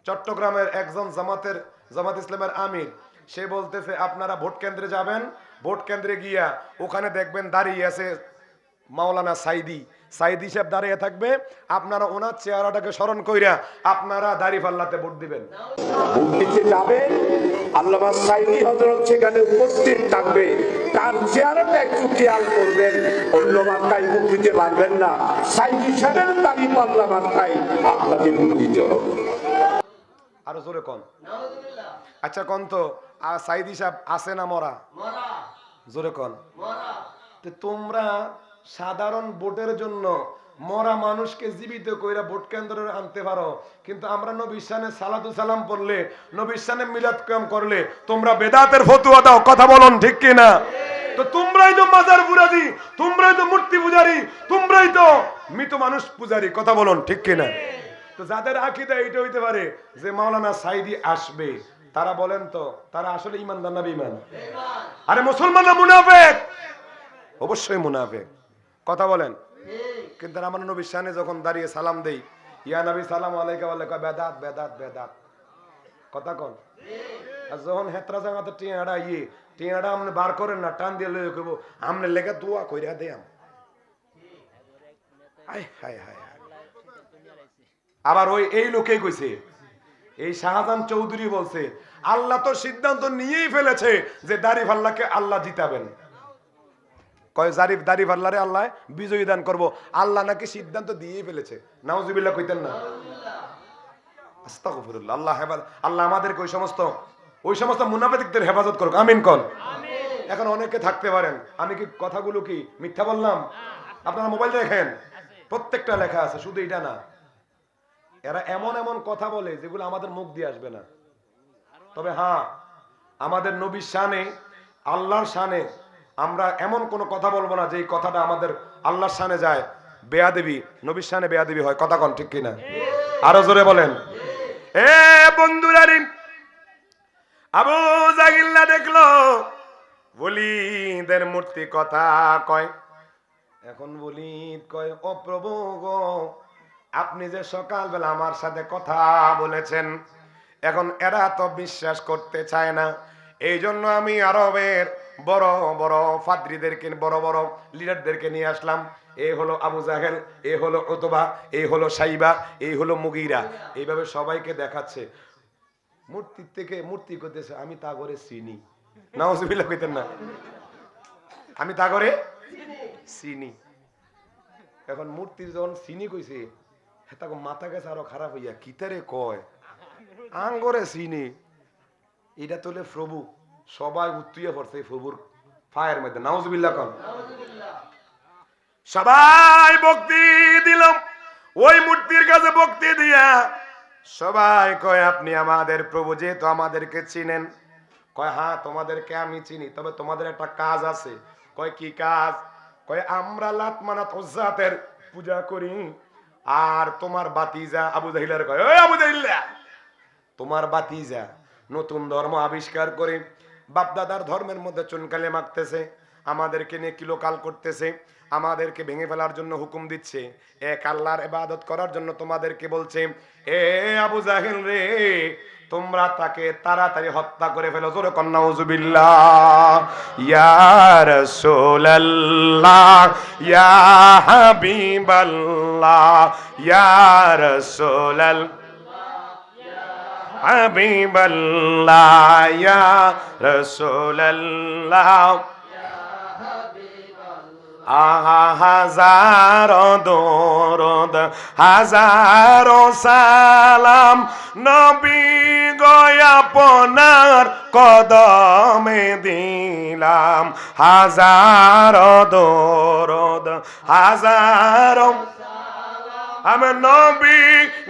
চট্টগ্রামের একজন জামাত ইসলামের আমির, সে বলতেছে আপনারা ভোট কেন্দ্রে যাবেন, ভোট কেন্দ্রে গিয়া ওখানে দেখবেন দাঁড়িয়ে আছে মাওলানা সাইদি সাহেব দাঁড়িয়ে থাকবে, আপনারা ওনার চেহারাটাকে স্মরণ কইরা আপনারা দাঁড়িপাল্লাতে ভোট দিবেন। ভোট দিতে যাবেন, আল্লামা সাইদি হযরত সেখানে উপস্থিত থাকবে, তার চেহারাটা একটু খেয়াল করবেন। অন্য মাথায় ভোট দিতে পারবেন না, সাইদি সাহেবের দাঁড়িপাল্লা মাথায় আপনাকে ভোট দিতে হবে। আরো জোরে কোন। আচ্ছা কোন তো সাইদি সাহেব আছে না মরা? জোরে কোন। তোমরা সাধারণ ভোটের জন্য মরা মানুষকে জীবিত কইরা ভোট কেন্দ্রে আনতে পারো, কিন্তু আমরা নবীর শানে সালাতু সালাম পড়লে, নবীর শানে মিলাদ কিয়াম করলে তোমরা বেদাতের ফতোয়া দাও। কথা বলুন ঠিক কি না? তো তোমরাই তো মাজার পূজারি, তোমরাই তো মূর্তি পূজারি, তোমরাই তো মৃত মানুষ পূজারি। কথা বলুন ঠিক কি না? তো যাদের আকীদা এটা হইতে পারে যে মাওলানা সাইদি আসবে, তারা বলেন তো তারা আসলে ঈমানদার না বেঈমান? আরে মুসলমানরা মুনাফিক? অবশ্যই মুনাফিক। কথা বলেন। কিন্তু আমার নবীর শানে যখন দাঁড়িয়ে সালাম দেই, ইয়া নবী সালাম আলাইকা বলে কয় বেদাত বেদাত বেদাত। কথা কোন। আর যখন হেতরা জায়গাতে টিয়াড়া আপনি বার করেন না, টান দিয়ে লয়ে কইব আমনে লেগে দোয়া কইরা দেয়াম। হায় হায় হায়। আবার ওই এই লোকেই কইছে, এই শাহজাহান চৌধুরী বলছে আল্লাহ তো সিদ্ধান্ত নিয়েই ফেলেছে যে দাড়িপাল্লাকে আল্লাহ জিতাবেন। কয় দাড়িপাল্লারে আল্লাহ বিজয়ী দান করব, আল্লাহ নাকি সিদ্ধান্ত দিয়েই ফেলেছে। নাউজুবিল্লাহ কইতেন না? আস্তাগফিরুল্লাহ। আল্লাহ আমাদেরকে ওই সমস্ত মুনাফিকদের হেফাজত করুক। আমিন কোন। এখন অনেকে থাকতে পারেন আমি কি কথাগুলো কি মিথ্যা বললাম? আপনারা মোবাইল দেখেন, প্রত্যেকটা লেখা আছে, শুধু এটা না। এরা এমন এমন কথা বলে যেগুলো আমাদের মুখ দিয়ে আসবে না। তবে হ্যাঁ, আমাদের নবীর শানে, আল্লাহর শানে আমরা এমন কোন কথা বলবো না যে কথাটা আমাদের আল্লাহর শানে যায়, বেয়াদবি, নবীর শানে বেয়াদবি হয়। কথা কোন ঠিক কিনা? আরো জোরে বলেন। এ বন্ধুরা, আবু জাহিল না দেখলো ওলীদের মূর্তি কথা কয়। এখন ওলীদ কয়, ও প্রভু গো, আপনি যে সকালবেলা আমার সাথে কথা বলেছেন, এখন এরা তো বিশ্বাস করতে চায় না। এই জন্য আমি আরবের বড় বড় ফাদ্রীদেরকে, বড় বড় লিডারদেরকে নিয়ে আসলাম। এই হলো আবু জাহেল, এই হলো উতবা, এই হলো সাইবা, এই হলো মুগীরা। এইভাবে সবাইকে দেখাচ্ছে। মূর্তির থেকে মূর্তি করতেছে, আমি তা করে চিনি। নাউজুবিল্লাহ কইতেন না? আমি তা করে চিনি। এখন মূর্তির যখন চিনি কইছে, তখন মাথা গেছে আরো খারাপ হইয়া, কিতারে কয় আঙ্গরে চিনি, এটা তোলে প্রভু। সবাই উত্তুইয়া পড়ছে প্রভুর ফায়ের মধ্যে। নাউজুবিল্লাহ কোন। সবাই ভক্তি দিলাম ওই মূর্তির কাছে, ভক্তি দিয়া সবাই কয় আপনি আমাদের প্রভু, যেহেতু আমাদেরকে চিনেন। কয় হ্যাঁ, তোমাদেরকে আমি চিনি, তবে তোমাদের একটা কাজ আছে। কয় কি কাজ? কয় আমরা লাত মানাত উজ্জাতের পূজা করি, আর তোমার বাতিজা আবু জাহিলের কয়, ওই আবু জাহিল্লা, তোমার বাতিজা নতুন ধর্ম আবিষ্কার করে বাপদাদার ধর্মের মধ্যে চুনকালি মাখতেছে, আমাদেরকে নিয়ে কিলোকাল করতেছে, আমাদেরকে ভেঙে ফেলার জন্য হুকুম দিচ্ছে, এক আল্লাহর ইবাদত করার জন্য তোমাদেরকে বলছে। এ আবু জাহিল রে, তোমরা তাকে তাড়াতাড়ি হত্যা করে ফেলো। জোরে কর নাউজুবিল্লাহ। ইয়া রাসূলুল্লাহ, ইয়া হাবিবাল্লাহ, ইয়া রাসূলুল্লাহ, হাবিবাল্লাহ, ইয়া রাসূলুল্লাহ, হাজারো দরুদ হাজারো সালাম নবী গো আপনার কদমে দিলাম। হাজারো দরুদ হাজারো আমি নবী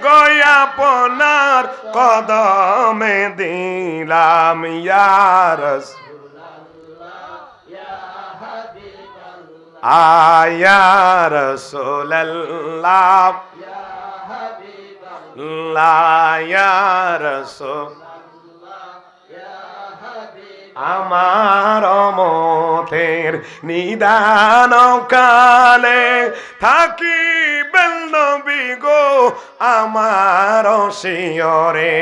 গো আপনার কদমে দিলাম। ইয়া রাসূল আয়া রাসূলুল্লাহ, ইয়া হাবিবাল্লাহ, ইয়া রাসূলুল্লাহ, ইয়া হাবিবাল্লাহ। আমার মতের নিদান কালে থাকিবেন নবী গো আমার শিয়রে,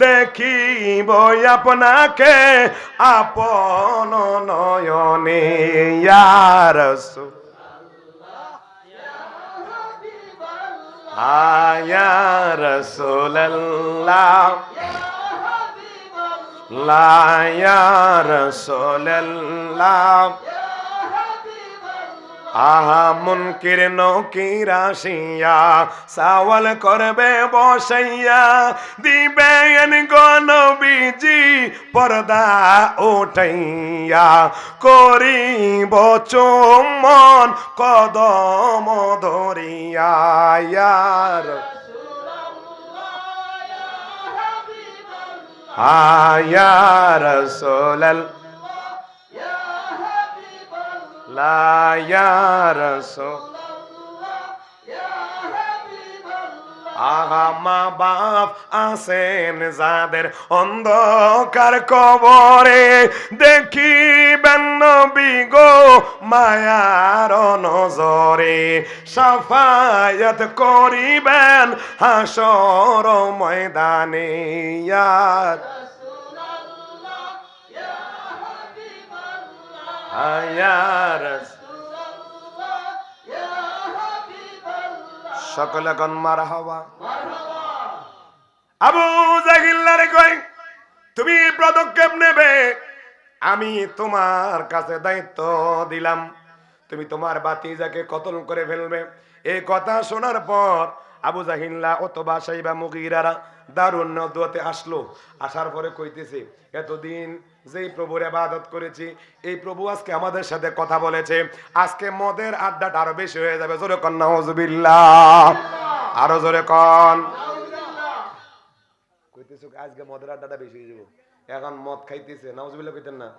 দেখিব আপনাকে আপন নয়নে ইয়া রাসূল ইয়া রাসূলুল্লাহ লা ইয়া রাসূলুল্লাহ আহা মুনকির নকির আসিয়া সওয়াল করবে বসাইয়া, দিবেন গো নবীজি পর্দা উঠাইয়া, করিব চুম্বন কদম ধরিয়া ইয়া ইয়া রাসূলুল্লাহ লা ইয়া রাসূল আহা মা বাপ আছেন যাদের অন্ধকার কবরে, দেখিবেন নবী গো মায়ার নজরে, শাফায়াত করিবেন হাসর ময়দানে ইয়া ইয়া রাসূল সকলে গণ মারহাবা। আবু জাহিল্লারে কই তুমি পদক্ষেপ নেবে, আমি তোমার কাছে দায়িত্ব দিলাম, তুমি তোমার ভাতিজাকে কতল করে ফেলবে। এই কথা শোনার পর আবু জাহিল্লা অথবা সাইবা মুগীরারা দারুন নদওয়াতে আসলো। আসার পরে কইতেছে এতদিন যেই প্রভুর ইবাদত করেছি এই প্রভু আজকে আমাদের সাথে কথা বলেছে, আজকে মদের আড্ডাটা আরো বেশি হয়ে যাবে। জোরে কন নাউজুবিল্লাহ, আরো জোরে কন। কইতেছে আজকে মদের আড্ডাটা বেশি হয়ে যাবে, এখন মদ খাইতেছে, নাউজুবিল্লাহ কইতেন না,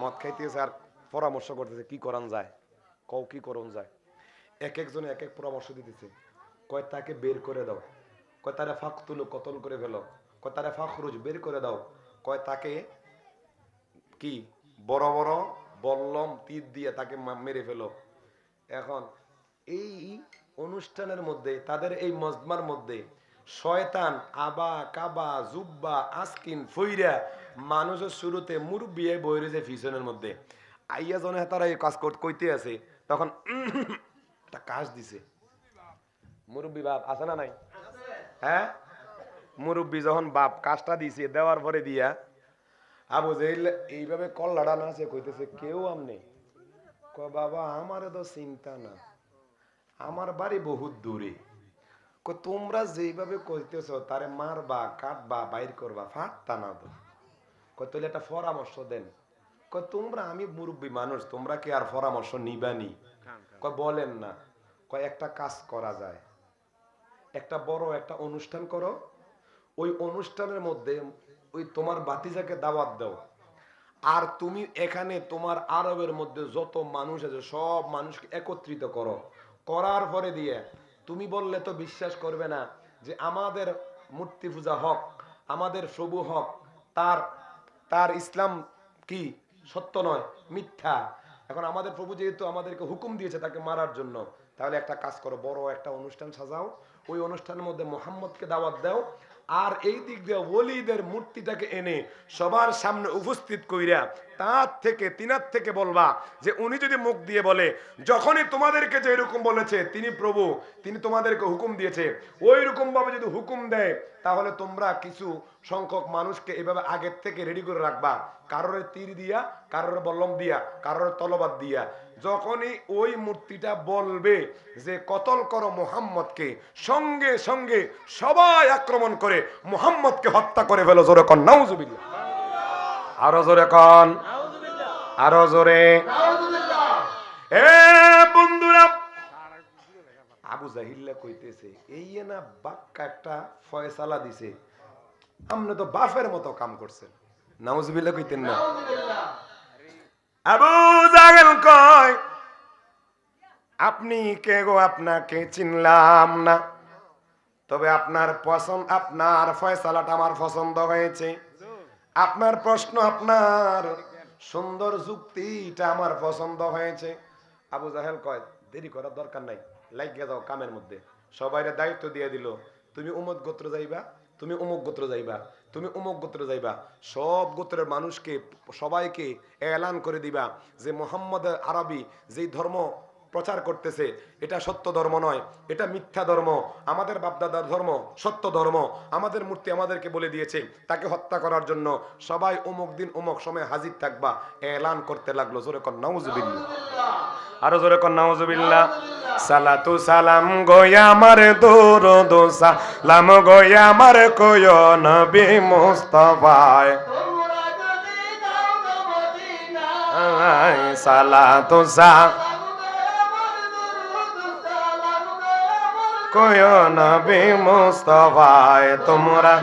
মদ খাইতেছে আর পরামর্শ করতেছে কি করান যায়, কও কি করন যায়। এক একজনে এক এক পরামর্শ দিতেছে, কয় তাকে বের করে দাও, কয় তারা ফাকতুল কতল করে ফেলো, কয় তারা ফাখরুজ বের করে দাও, কয় তাকে কি বড় বড় বল্লম তীর দিয়ে তাকে মেরে ফেলো। এখন এই অনুষ্ঠানের মধ্যে তাদের এই মজমার মধ্যে শয়তান আবা কাবা জুব্বা আসকিন ফইরা মানুষের শুরুতে মুরব্বি বইরে যে পিছনের মধ্যে আইয়া জনে তারা এই কাজ কইতে আছে, তখন একটা কাজ দিছে। মুরব্বি বাপ আছে না নাই? হ্যাঁ, মুরব্বি যখন বাপ কাজটা দিছে দেওয়ার পরে দিয়া আবু জাহিল এইভাবে কল্লাড়া না আছে কইতেছে কেউ আমনে কয় বাবা আমারে তো চিন্তা না, আমার বাড়ি বহুত দূরে, কয় তোমরা যেইভাবে কইতেছ তারে মারবা কাটবা বাইর করবা ফাটতা না তো, কয় তাহলে একটা পরামর্শ দেন। কয় তোমরা আমি মুরব্বী মানুষ, তোমরা কি আর পরামর্শ নিবানি? কয় বলেন না। কয় একটা কাজ করা যায়, একটা বড় একটা অনুষ্ঠান করো, ওই অনুষ্ঠানের মধ্যে ওই তোমার ভাতিজাকে দাওয়াত দাও, আর তুমি এখানে তোমার আরবের মধ্যে যত মানুষ আছে সব মানুষকে একত্রিত করো, করার পরে দিয়ে তুমি বললে তো বিশ্বাস করবে না যে আমাদের মূর্তি পূজা হক, আমাদের প্রভু হক, তার তার ইসলাম কি সত্য নয় মিথ্যা। এখন আমাদের প্রভু যেহেতু আমাদেরকে হুকুম দিয়েছে তাকে মারার জন্য, তাহলে একটা কাজ করো, বড় একটা অনুষ্ঠান সাজাও, ওই অনুষ্ঠানের মধ্যে মুহাম্মদকে দাওয়াত দাও, আর এই দিক দিয়ে ওলিদের মূর্তিটাকে এনে সবার সামনে উপস্থিত কইরা তার থেকে তিনার থেকে বলবা যে উনি যদি মুখ দিয়ে বলে যখনই তোমাদেরকে যে এরকম বলেছে তিনি প্রভু, তিনি তোমাদেরকে হুকুম দিয়েছে, ওই রকম ভাবে যদি হুকুম দেয় তাহলে তোমরা কিছু সংখ্যক মানুষকে এভাবে আগের থেকে রেডি করে রাখবা, কারোর তীর দিয়া, কারোর বল্লম দিয়া, কারোর তলবাদ দিয়া। যখনই ওই মূর্তিটা বলবে যে কতল করো মুহাম্মদকে, সঙ্গে সঙ্গে সবাই আক্রমণ করে মুহাম্মদকে হত্যা করে ফেলো। জোরে কন নাউজুবিল্লাহ, আরো জোরে কন, আরো জোরে। এ বন্ধুরা, আবু জাহিল্লা কইতেছে এই না বাক্কা একটা ফয়সালা দিছে, আপনি তো বাফের মতো কাম করছেন। নাউজুবিল্লাহ কইতেন না? আবু জাহেল কয় আপনি কে গো, আপনাকে চিনলাম না, তবে আপনার পছন্দ, আপনার ফয়সালাটা আমার পছন্দ হয়েছে, আপনার প্রশ্ন, আপনার সুন্দর যুক্তিটা আমার পছন্দ হয়েছে। আবু জাহেল কয় দেরি করার দরকার নাই, লাগিয়ে যাও কামের মধ্যে। সবাইরে দায়িত্ব দিয়ে দিল, তুমি অমুক গোত্র যাইবা, তুমি অমুক গোত্র যাইবা, তুমি অমুক গোত্র যাইবা। সব গোত্রের মানুষকে সবাইকে এলান করে দিবা যে মোহাম্মদ আরবি যেই ধর্ম প্রচার করতেছে এটা সত্য ধর্ম নয়, এটা মিথ্যা ধর্ম। আমাদের বাপদাদার ধর্ম সত্য ধর্ম, আমাদের মূর্তি আমাদেরকে বলে দিয়েছে, তাকে হত্যা করার জন্য সবাই অমুক দিন অমুক সময় হাজির থাকবা এলান করতে লাগলো। জোরে কর নাউজুবিল্লাহ, আরো জোরে কর নাউজুবিল্লাহ। সালাতু সালাম গোয়া আমার দরুদ সালাম গোয়া আমার কোয় নবী মুস্তাফায়, সালাতু সালাম কোয় নবী মুস্তাফায় তোমরা।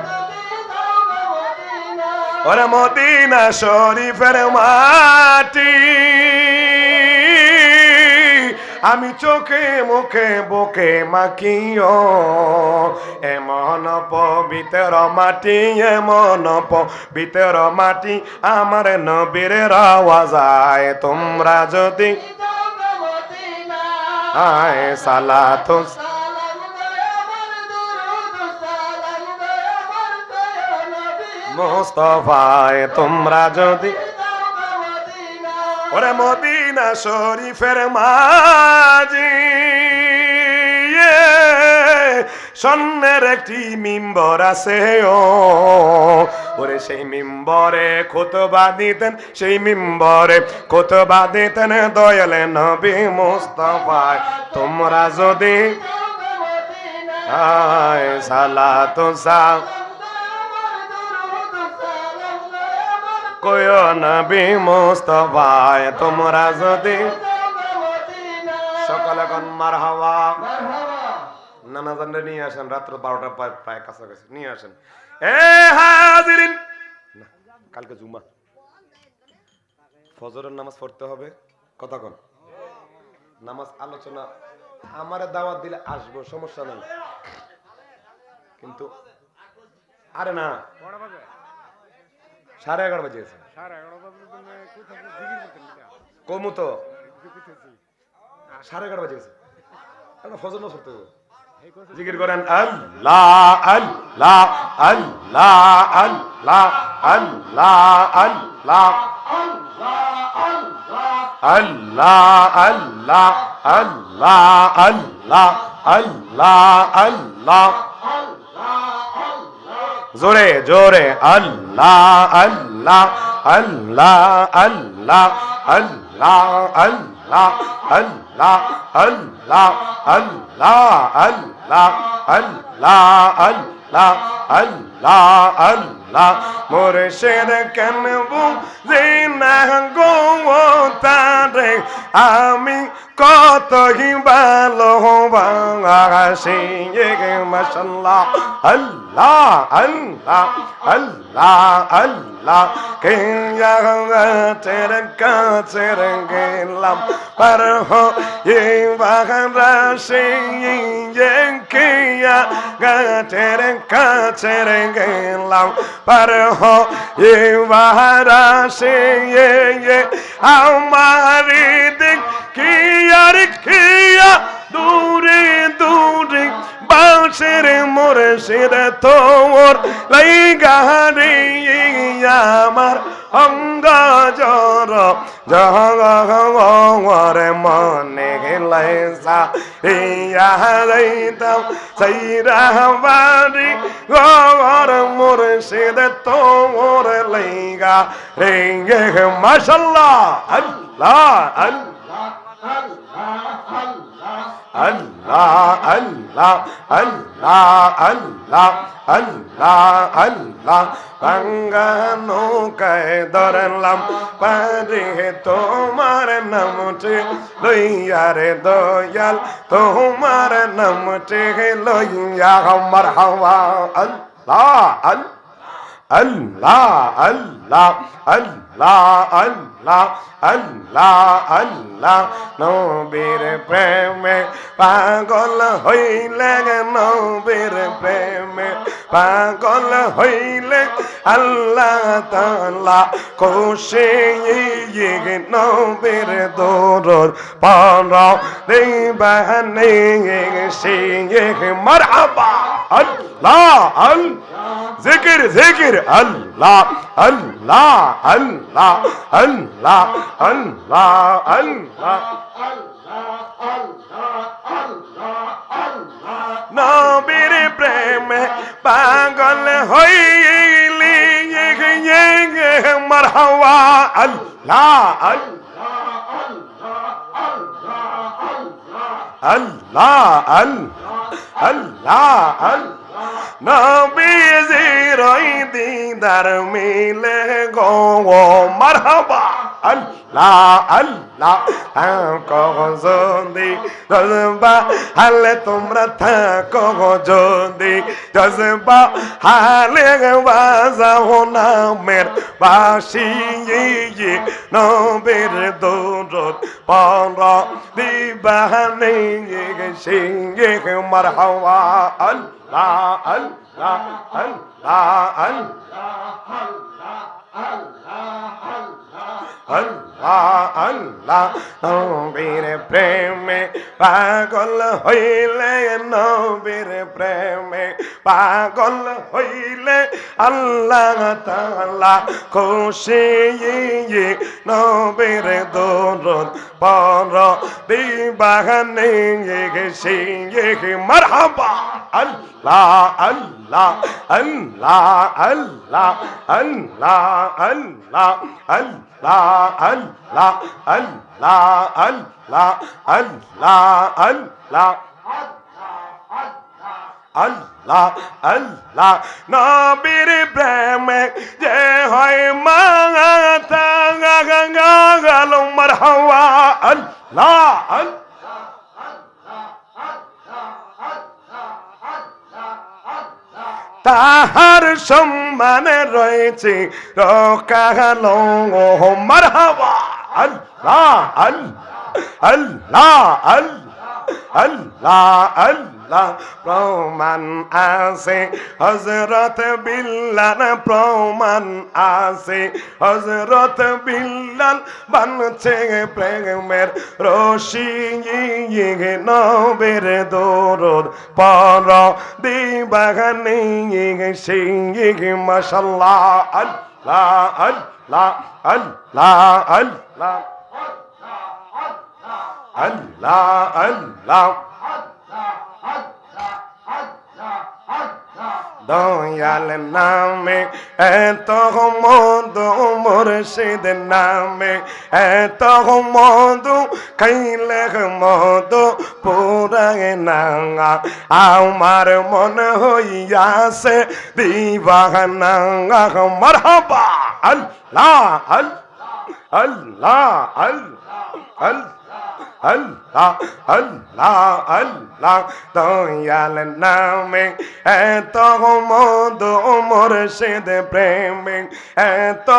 ওরে মদিনা শরীফের মাটি আমি চোখে মুখে বুকে মাখিও, এমন পবিত্র মাটি, এমন পবিত্র মাটি আমার নবীর রওয়াজায় তোমরা যদি আয় সালাতু মুস্তাফায় তোমরা যদি। ওরে মদিনা শরীফের মাঝি স্বর্ণের একটি মিম্বর আছে ওরে সেই মিম্বরে খুতবা দিতেন, সেই মিম্বরে খুতবা দিতেন দয়াল নবী মুস্তাফায় তোমরা যদি আয় সালাতু সালাম কোয় নবী মুস্তাফায় তোমরা যদি। সকালে কোন মারহাবা, নানা জানরে নিয়ে আসেন, রাত্র 12টা প্রায় কাছাকাছি নিয়ে আসেন। এ হাজিরিন, কালকে জুমা, ফজরের নামাজ পড়তে হবে, কথা কোন নামাজ আলোচনা। আমারে দাওয়াত দিলে আসবো, সমস্যা নাই, কিন্তু আরে না 11:30 বাজে গেছে কমু তো 11:30 বাজে গেছে। ফজর না পড়তে হবে, জিকির করেন আল্লাহ আল্লাহ আল্লাহ আল্লাহ আল্লাহ আল্লাহ আল্লাহ আল্লাহ আল্লাহ আল্লাহ আল্লাহ আল্লাহ জোরে জোরে আল্লাহ আল্লাহ আল্লাহ আল্লাহ আল্লাহ আল্লাহ আল্লাহ আল্লাহ আল্লাহ আল্লাহ আল্লাহ আল্লাহ আল্লাহ আল্লাহ মুর্শিদ কেন বুঝি না গো তারে আমি কতই ভালোবাসি মাশাআল্লাহ আল্লাহ আল্লাহ আল্লাহ আল্লাহ কে তের কাছে গেলাম পার হয়ে বাহারাসি কিয়া গাছের কাছে গেলাম পার হয়ে বাহারাসি আমার দিক কি আর কিয়া দূরে দূরে বাঁশের মুর্শিদ তোর লাইগারে আমার অঙ্গ জর জহর মনে লাইসা ইয়াইতাম সাইরাবারি গর মুর্শিদ তোর লাইগা রে মাশাআল্লাহ আল্লাহ আল্লাহ আল্লাহ আল্লাহ আল্লাহ আল্লাহ আল্লাহ আল্লাহ গঙ্গা নৌকায় ধরলাম পারে তোমার নামটি লইয়া রে দয়াল তোমার নামটি লইয়া মারহাবা আল্লাহ আল্লাহ আল্লাহ আল্লাহ আল্লাহ আল্লাহ আল্লাহ আল্লাহ নবীর প্রেমে পাগল হইলে নবীর প্রেমে পাগল হইলে আল্লাহ তাআলা খুশি নবীর দরুদ পড়ো দিবানি সিংহ মারহাবা আল্লাহ আল্লাহ জিকির জিকির আল্লাহ আল্লাহ আল্লাহ আল্লাহ আল্লাহ আল্লাহ নবীর প্রেমে পাগল হইলি মারহাবা আল্লাহ আল্লাহ আল্লাহ আল্লাহ নবীজির দিদার মিলে গো মারহাবা আল্লাহ আল্লাহ থাকো যদি জজবা হালে তোমরা থাকো যদি জজবা হালে বাজাও নামের বাসি নবীর দরুদ পড়ো দিবানি সিংহ মারহাবা আল্লাহ আল্লাহ আল্লাহ আল্লাহ আল্লাহ নবীর প্রেমে পাগল হইলে নবীর প্রেমে পাগল হইলে আল্লাহ তাআলা খুশি নবীর দরুদ পড়ো দিবানি সিংহ মারহাবা আল্লাহ আল্লাহ আল্লাহ আল্লাহ আল্লাহ আল্লাহ আল্লাহ আল্লাহ আল্লাহ আল্লাহ আল্লাহ আল্লাহ আল্লাহ আল্লাহ নবীর প্রেমে যে হয় মাতা গাল মারহাবা আল্লাহ তাহার সম্মানে রয়েছে রকালো মারহাবা আল্লাহ আল্লাহ আল্লাহ আল্লাহ প্রমাণ আছে হযরত বিল্লাল প্রমাণ আছে হযরত বিল্লাল বানছে প্রেমের রশি নবীর দরুদ পড়ো দিবানি সিংহ মাশাআল্লাহ আল্লাহ আল্লাহ আল্লাহ আল্লাহ আল্লাহ আল্লাহ দয়াল নামে এত মধু মুর্শিদ নামে এত মধু খাইলে মধু পুরায় না আমার মন হইয়াছে দিবানা মারহাবা আল্লাহ আল্লাহ আল্লাহ আল্লাহ আল্লাহ আল্লাহ দয়াল নামে এত মধু মুর্শিদ প্রেমে এত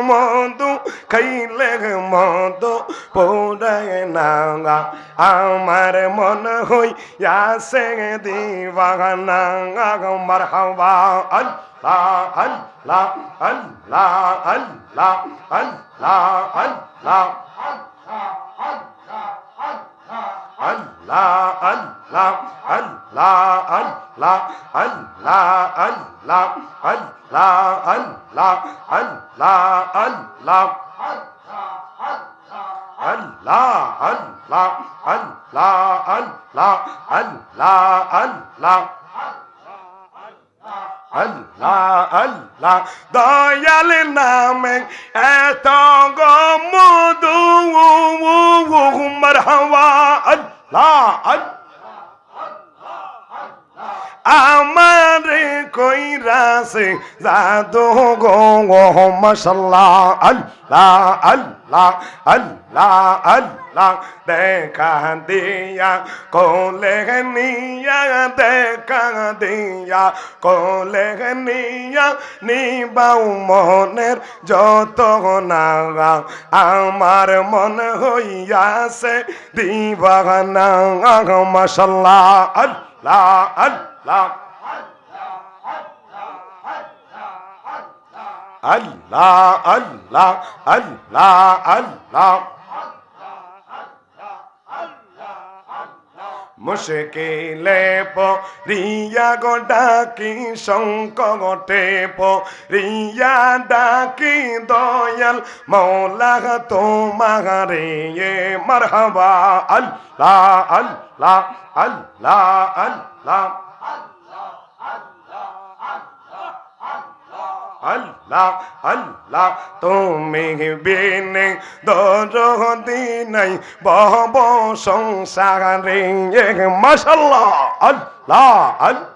মধু খাইলে মধু পুরায় না আমার মন হইয়াছে দিবানা মারহাবা আল্লাহ আল্লাহ আল্লাহ আল্লাহ আল্লাহ আল্লাহ Allah Allah Allah Allah Allah Allah Allah Allah Allah Allah Allah Allah Allah Allah আল্লাহ আল্লাহ দয়াল নামে এত গো মধু মারহাবা আল্লাহ আমারে কইরাছে জাদু গো মাশাআল্লাহ আল্লাহ আল্লাহ আল্লাহ আল্লাহ দেখা দিয়া কোলে নিয়া দেখা দিয়া কোলে নিয়া নিবাউ মনের যত না আমার মন হইয়াছে দিবানা মাশাআল্লাহ আল্লাহ আল্লাহ আল্লাহ আল্লাহ আল্লাহ আল্লাহ মুশকিলে পরিয়া গো ডাকি সংকটে পরিয়া ডাকি দয়াল মৌলা তোমারে মারহাবা আল্লাহ আল্লাহ আল্লাহ আল্লাহ আল্লাহ আল্লাহ তুমি বিনে দরদি নাই বহব সংসারে মাশাআল্লাহ আল্লাহ আল্লাহ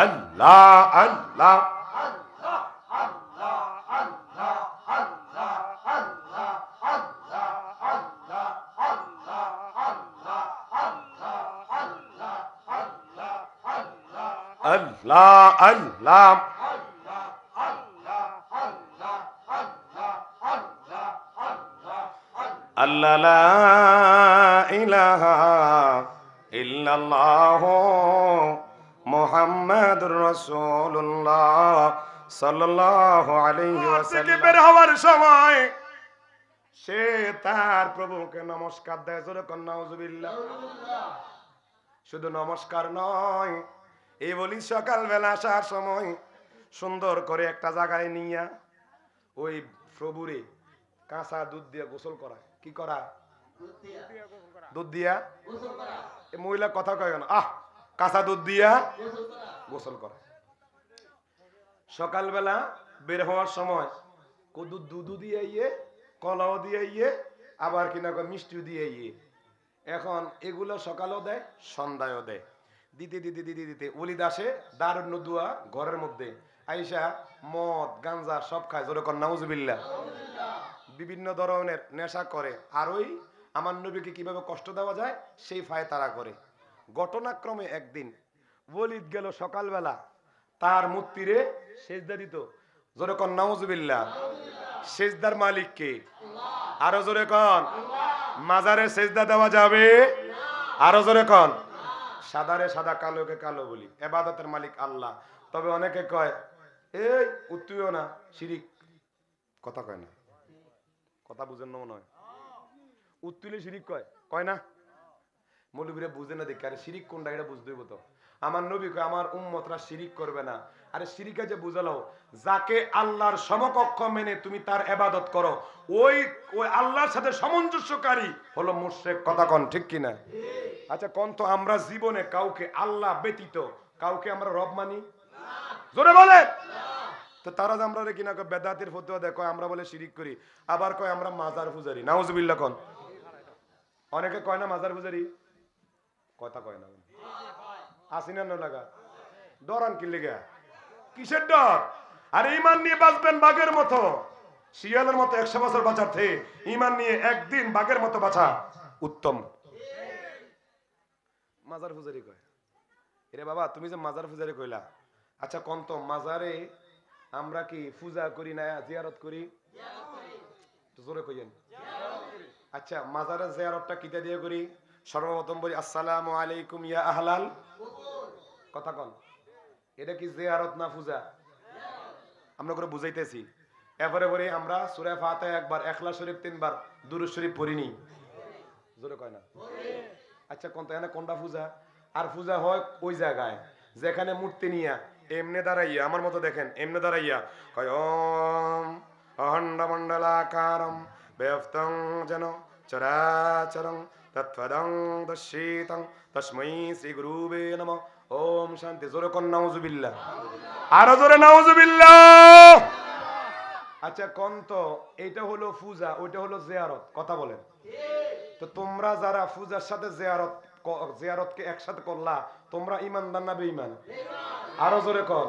আল্লাহ আল্লাহ আল্লাহ আল্লাহ লা ইলাহা ইল্লাল্লাহ মুহাম্মাদুর রাসূলুল্লাহ সাল্লাল্লাহু আলাইহি ওয়াসাল্লাম বের হওয়ার সময় সে তার প্রভুকে নমস্কার দেয় জোরে কোন নাউজুবিল্লাহ শুধু নমস্কার নয় এই বলি সকালবেলা আসার সময় সুন্দর করে একটা জায়গায় নিয়া ওই প্রভুরে কাঁচা দুধ দিয়ে গোসল করা কি করা দুধ দিয়া এই মহিলা কথা কয় না কাঁচা দুধ দিয়া গোসল করা সকালবেলা বের হওয়ার সময় কদু দুধু দিয়ে ইয়ে কলাও দিয়ে ইয়ে আবার কিনা মিষ্টিও দিয়ে ইয়ে এখন এগুলো সকালেও দেয় সন্ধ্যায়ও দেয় দিতে দিতে দিতে দিতে ওলিদ আসে দারুন নদুয়া ঘরের মধ্যে আইসা মদ গাঞ্জা সব খায় যেরকম নাউজুবিল্লাহ বিভিন্ন ধরনের নেশা করে আর ওই আমার নবীকে কিভাবে কষ্ট দেওয়া যায় সেই ফায় তারা করে ঘটনাক্রমে একদিন ওলিদ গেল সকালবেলা তার মূর্তিরে সেজদা দিত যেরকম নাউজুবিল্লাহ সেজদার মালিক কে আরো জোরে কন মাজারে সেজদা দেওয়া যাবে আরো জোরে কন সাদারে সাদা কালোকে কালো বলি ইবাদতের মালিক আল্লাহ তবে অনেকে কয় এই উত্তুইও না শিরিক কথা কয় না কথা বুঝেন না মনে হয় উত্তুইলে শিরিক কয় না মৌলবীরা বুঝে না দেখে আরে শিরিক কোনটা এটা বুঝতে হইব তো আমার নবী কয় আমার উম্মতরা শিরিক করবে না আরে শিরিকে যে বুঝালো যাকে আল্লাহর সমকক্ষ মেনে তুমি তার ইবাদত করো ওই ওই আল্লাহর সাথে সামঞ্জস্যকারী হলো মুশরিক কথা কোন ঠিক কিনা আচ্ছা কোন তো আমরা জীবনে কাউকে আল্লাহ ব্যতীত কাউকে আমরা রব মানি জোরে বলে তো তারা যে আমরা কিনা বেদাতের ফতোয়া দেয় কয় আমরা বলে শিরিক করি আবার কয় আমরা মাজার পূজারি নাউজুবিল্লাহ কোন অনেকে কয় না মাজার পূজারি কথা কয় না আসিনা না লাগা ডরান কি লেগে কিসের ডর আর ঈমান নিয়ে বাঁচবেন বাঘের মতো শিয়ালের মতো 100 বছর বাঁচার থেকে ঈমান নিয়ে একদিন বাঘের মতো বাঁচা উত্তম মাজার পূজারি কয় এরে বাবা তুমি যে মাজার পূজারি কইলা আচ্ছা কোন তো মাজারে আমরা কি পূজা করি না জিয়ারত করি জোরে কইেন আচ্ছা মাজারের জিয়ারতটা কিটা দিয়ে করি সর্বপ্রথম বলি আসসালামু আলাইকুম ইয়া আহলাল কথা কোন এটা কি জিয়ারত না পূজা আমরা করে বুঝাইতেছি এবারে বলি আমরা সূরা ফাতিহা একবার ইখলাস শরীফ 3 বার দুরূদ শরীফ পড়িনি জোরে কয় না আচ্ছা কোনটা এনে কোনটা পূজা আর পূজা হয় ওই জায়গায় যেখানে মূর্তি নিয়া এমনে দাঁড়াইয়া আমার মতো দেখেন এমনে দাঁড়াইয়া কয় ওম অখণ্ড মণ্ডলাকারম ব্যফতং যেন চরাচরং তৎপদং দর্শিতং তস্मै শ্রী গুরুবে নমঃ ওম শান্তি জোরে কোন নাউজুবিল্লাহ আরো জোরে নাউজুবিল্লাহ আচ্ছা কোন তো এটা হলো পূজা, ওইটা হলো জিয়ারত, কথা বলেন। তো তোমরা যারা পূজার সাথে জিয়ারতকে একসাথে করলা, তোমরা ইমানদার না বেঈমান? আরো জোরে কর।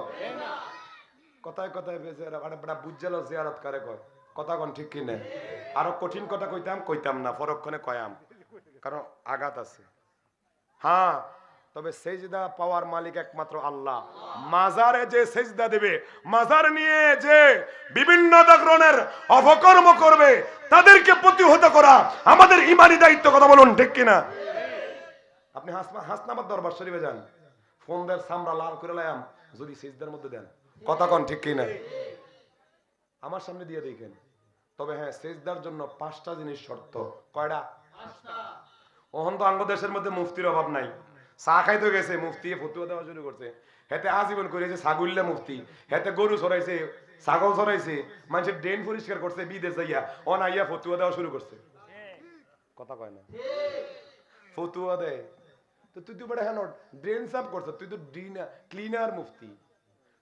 কথায় কথায় বুঝালো জিয়ারত কারে কয়, কথা কন ঠিক কিনা? আরো কঠিন কথা কইতাম না, পরক্ষণে কয়াম, কারণ আঘাত আছে। হ্যাঁ, তবে সেজদা পাওয়ার মালিক একমাত্র আল্লাহ। মাজারে যে সেজদা দেবে, মাজার নিয়ে যে বিভিন্ন ধরনের অপকর্ম করবে, তাদেরকে প্রতিহত করা আমাদের ইমানি দায়িত্ব, কথা বলুন ঠিক কিনা? আপনি হাসনাবাদ দরবার শরীফে যান, ফোনদের সামরা লাল করে লায়াম যদি সেজদার মধ্যে দেন, কথা কন ঠিক কিনা? আমার সামনে দিয়ে দেখেন। তবে হ্যাঁ, সেজদার জন্য 5টা জিনিস শর্ত। কয়টা? 5টা। ওহন তো দেশের মধ্যে মুফতির অভাব নাই। চা খাইতে গেছে, মুফতি ফতুয়া দেওয়া শুরু করছে। হেতে আজীবন করেছে ছাগল্লা মুফতি, হেতে গরু চড়াইছে, ছাগল চড়াইছে, মানুষের ড্রেন পরিষ্কার করছে, বিদেশ যাইয়া অনাইয়া ফতুয়া দেওয়া শুরু করছে। কথা কয় না? ফতুয়া দেয় তো তুই তো বড় হ্যাঁ ড্রেন সাফ করছ, তুই তো ক্লিনার মুফতি।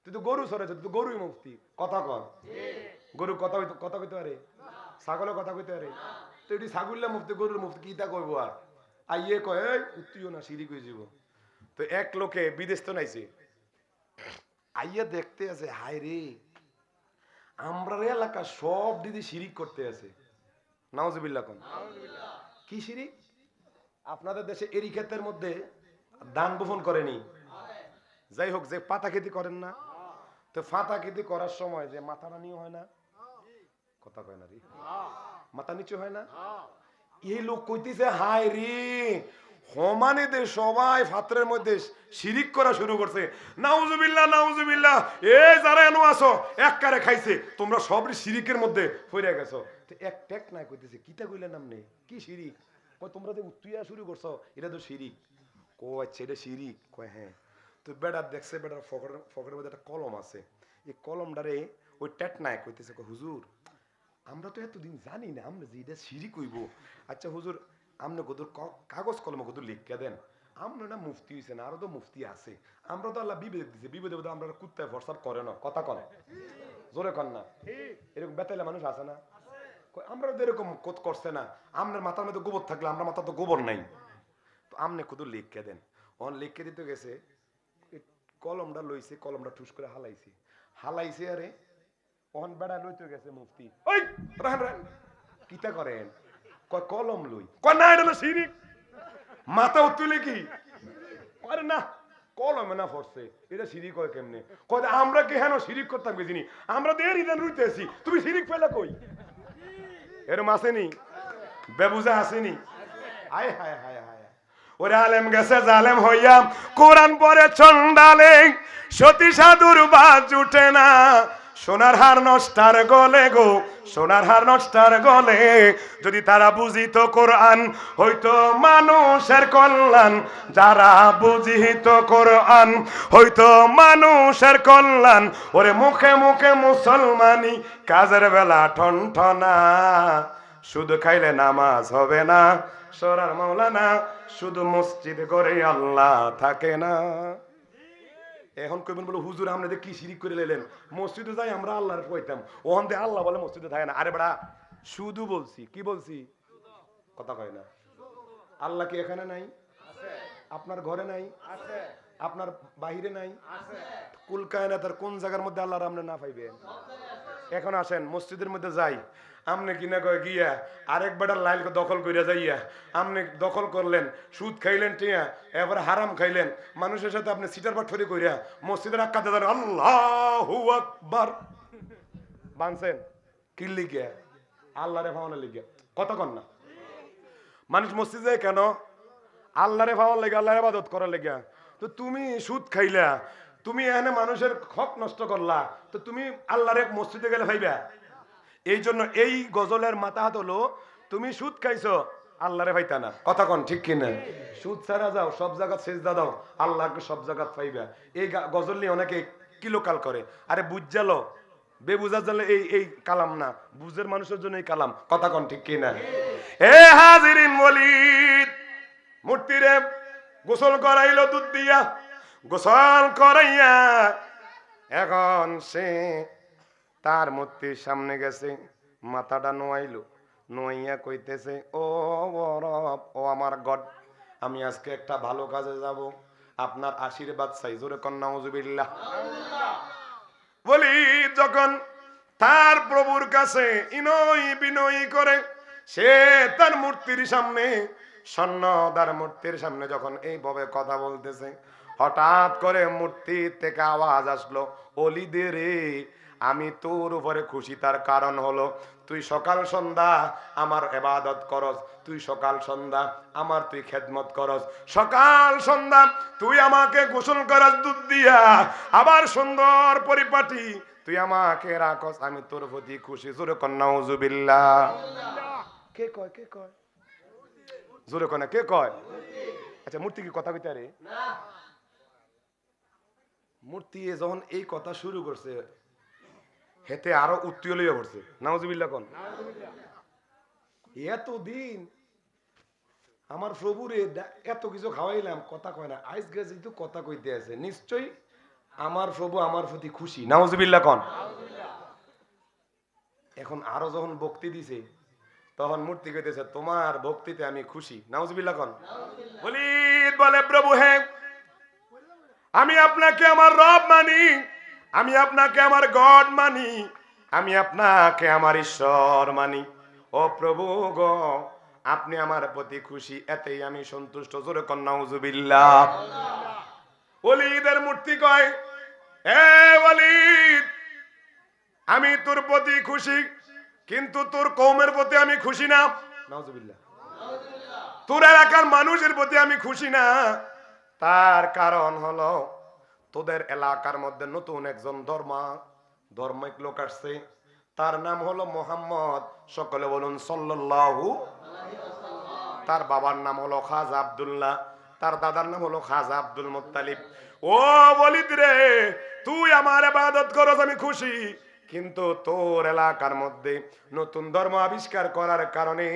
তুই তো গরু চড়াইছ, তুই তো গরুই মুফতি। কথা কর। গরু কথা কইতে পারে? ছাগলের কথা কইতে পারে? তো এটি ছাগল্লা মুফতি, গরুর মুফতি, কি তা কইব? আর আইয়ে কয় উত্তিও না, সিঁড়ি কই যাব। তো এক লোকে বিদেশ তো নাইছে, আইয়া দেখতে আছে, হায় রে আমরা এলাকা সব দিদি শিরিক করতে আছে। নাউজুবিল্লাহ কোন? কি শিরিক? আপনাদের দেশে এরি ক্ষেতের মধ্যে ধান বপন করেনি, যাই হোক, যে পাতা খেতি করেন না, তো পাতা খেতি করার সময় যে মাথা নিচু হয় না, কথা কয় না রে, মাথা নিচু হয় না, এই লোক কইতেছে হায় রে হমানেদের সবাই ফাত্রের মধ্যে শিরিক করা শুরু করছে। নাউজুবিল্লাহ নাউজুবিল্লাহ, এই যারা এনো আসো এককারে খাইছে, তোমরা সব শিরিকের মধ্যে পড়ে গেছো। তো এক টেক নাই কইতেছে, কিতা কইলেন নামনে কি শিরিক? কই তোমরা যে উত্তুইয়া শুরু করছো, এটা তো শিরিক। কো আচ্ছা এটা শিরিক? কয় হ্যাঁ। তো বেড়া দেখছে, বেড়ার ফকরের মধ্যে একটা কলম আছে, এই কলমটারে ওই টেট নাই কইতেছে, হুজুর আমরা তো এতদিন জানি না আমরা যে এটা শিরিক হইব। আচ্ছা হুজুর আমনে কদুর কাগজ কলমে কদুর লিখকে দেন, আমরা না মুফতি হইছে না, আরো তো মুফতি আছে, আমরা তো আল্লাহ বিবেক দিছে, বিবেদে বোধ আমরা কুত্তায় ফরসাদ করে না, কথা কন জোরে কন না? এরকম বেতাইলে মানুষ আছে না? আমরা তো এরকম করছে না, আপনার মাথার মধ্যে গোবর থাকলে আমরা মাথা তো গোবর নাই, তো আমনে কদুর লিখকে দেন। অন লিখকে দিতে গেছে, কলমটা লইছে, কলমটা ঠুস করে হালাইছে আরে অন বেড়া লইতে গেছে মুফতি, ওই রান রান কিতা করেন? কয় কলম লই, কয় না এটা না শিরিক। মাথা উত্তুলে কি করে না, কলমে না পড়ছে, এটা শিরিক হয় কেমনে? কয় আমরা কি হেন শিরিক করতাম বুঝিনি, আমরা তো এর ইদান রুইতে আছি, তুমি শিরিক পেলে কই? এরম আসেনি? বেবুজা আসেনি? হায় হায় হায় হায়, ওরে আলেম গেছে জালেম হইয়া, কোরআন পড়ে চন্ডালে, সতী সাধুর বাজ উঠে না, সোনার হার নষ্টার গলে গো, সোনার হার নষ্টার গলে, যদি তারা বুঝিত কোরআন হইতো মানুষের কল্যাণ, যারা বুঝিত কোরআন হইতো মানুষের কল্যাণ, ওরে মুখে মুখে মুসলমানি, কাজের বেলা ঠনঠনা, শুধু খাইলে নামাজ হবে না, সরার মাওলানা, শুধু মসজিদ করে আল্লাহ থাকে না। এখন কইবেন বলে হুজুর আপনাদের কি শিরিক করে লেলেন, মসজিদে যাই আমরা আল্লাহর কইতাম, ওখান থেকে আল্লাহ বলে মসজিদে থাকে না। আরে বেড়া শুধু বলছি, কি বলছি? কথা কয় না। আল্লাহ কি এখানে নাই? আপনার ঘরে নাই? আপনার বাহিরে নাই? কুল কায়নাতের কোন জায়গার মধ্যে আল্লাহর আপনি না পাইবেন? এখন আসেন মসজিদের মধ্যে যাই, আমনে কিনা কয় গিয়া আরেক বেটার লাইল দখল কইরা যাইয়া আমনে দখল করলেন, সুদ খাইলেন, টিয়া এবারে হারাম খাইলেন, মানুষের সাথে আপনি সিটার পাঠরি কইরা মসজিদের আক্কাতে দেন আল্লাহু আকবার বানছেন কি লিগে? আল্লাহরে ভাওয়ানোর লিগে, কথা কন না? মানুষ মসজিদে যায় কেন? আল্লাহরে ভাওয়ার লাগে, আল্লাহর ইবাদত করার লাগে। তো তুমি সুদ খাইলা, তুমি এখানে মানুষের হক নষ্ট করলা, তো তুমি আল্লাহরে মসজিদে গেলে ভাইবা? এই জন্য এই গজলের মাথা হাত হলো, তুমি সুদ খাইছো আল্লাহরে ভাইতা না, কথা কন ঠিক কিনা? সুদ ছাড়া যাও, সব জায়গা সেজদা দাও, আল্লাহকে সব জায়গা পাইবা। এই গজল নিয়ে অনেকে কিলোকাল করে, আরে বুঝালো বেবুঝার জন্য এই কালাম না, বুঝের মানুষের জন্য এই কালাম, কথা কন ঠিক কিনা? এ হাজিরিন ওয়ালিদ, মূর্তিরে গোসল করাইলো দুধ দিয়া, গোসল করাইয়া এখন সে তার মূর্তির সামনে গেছে, মাথাটা নোয়াইলো, নোয়াইয়া কইতেছে, ও রব, ও আমার গড, আমি আজকে একটা ভালো কাজে যাব, আপনার আশীর্বাদ চাই। জোরে কন্যা নাউজুবিল্লাহ। বলি যখন তার প্রভুর কাছে ইনয় বিনয়ী করে সে তার মূর্তির সামনে, স্বর্ণদার মূর্তির সামনে যখন এইভাবে কথা বলতেছে, হঠাৎ করে মূর্তি থেকে আওয়াজ আসলো, অলিদে রে, আমি তোর উপরে খুশি, তার কারণ হলো তুই সকাল সন্ধ্যা আমার ইবাদত করস, তুই সকাল সন্ধ্যা আমার তুই খেদমত করস, সকাল সন্ধ্যা তুই আমাকে গোসল করস দুধ দিয়া, আবার সুন্দর পরিপাটি তুই আমাকে রাখস, আমি তোর প্রতি খুশি। জোরে কন্যা নাউজুবিল্লাহ। কে কয়, কে কয়? জোরে কন্যা কে কয়? আচ্ছা, মূর্তি কি কথা কইতে রে? মূর্তি যখন এই কথা শুরু করছে, হেতে আরো উত্তীয় লইয়া পড়ছে। নাউজুবিল্লাহ কোন? এতদিন আমার প্রভুরে এত কিছু খাওয়াইলাম, কথা কয় না, আইস গেছে তো কথা কইতে আছে, নিশ্চয়ই আমার প্রভু আমার প্রতি খুশি। নাউজুবিল্লাহ কোন? এখন আরো যখন ভক্তি দিছে, তখন মূর্তি কইতেছে, তোমার ভক্তিতে আমি খুশি। নাউজুবিল্লাহ কোন? বলে, প্রভু হে, আমি আপনাকে আমার রব মানি, আমি আপনাকে আমার গড মানি, আমি আপনাকে আমার ঈশ্বর মানি। ও প্রভু গো, আপনি আমার প্রতি খুশি, এতেই আমি সন্তুষ্ট। জোরে কন্যা নাউজুবিল্লাহ। ওলিদের মূর্তি কয়, এ ওলিদ, আমি তোর প্রতি খুশি, কিন্তু তোর কওমের প্রতি আমি খুশি না। নাউজুবিল্লাহ। তোর এলাকার মানুষের প্রতি আমি খুশি না। তার কারণ হলো তোদের এলাকার মধ্যে নতুন একজন ধর্মিক লোক আসছে, তার নাম হলো মোহাম্মদ। সকলে বলুন সাল্লাল্লাহু। তার বাবার নাম হলো খাজা আব্দুল্লাহ, তার দাদার নাম হলো খাজা আব্দুল মুত্তালিব। ও ওলিদ রে, তুই আমার ইবাদত করস, আমি খুশি, কিন্তু তোর এলাকার মধ্যে নতুন ধর্ম আবিষ্কার করার কারণে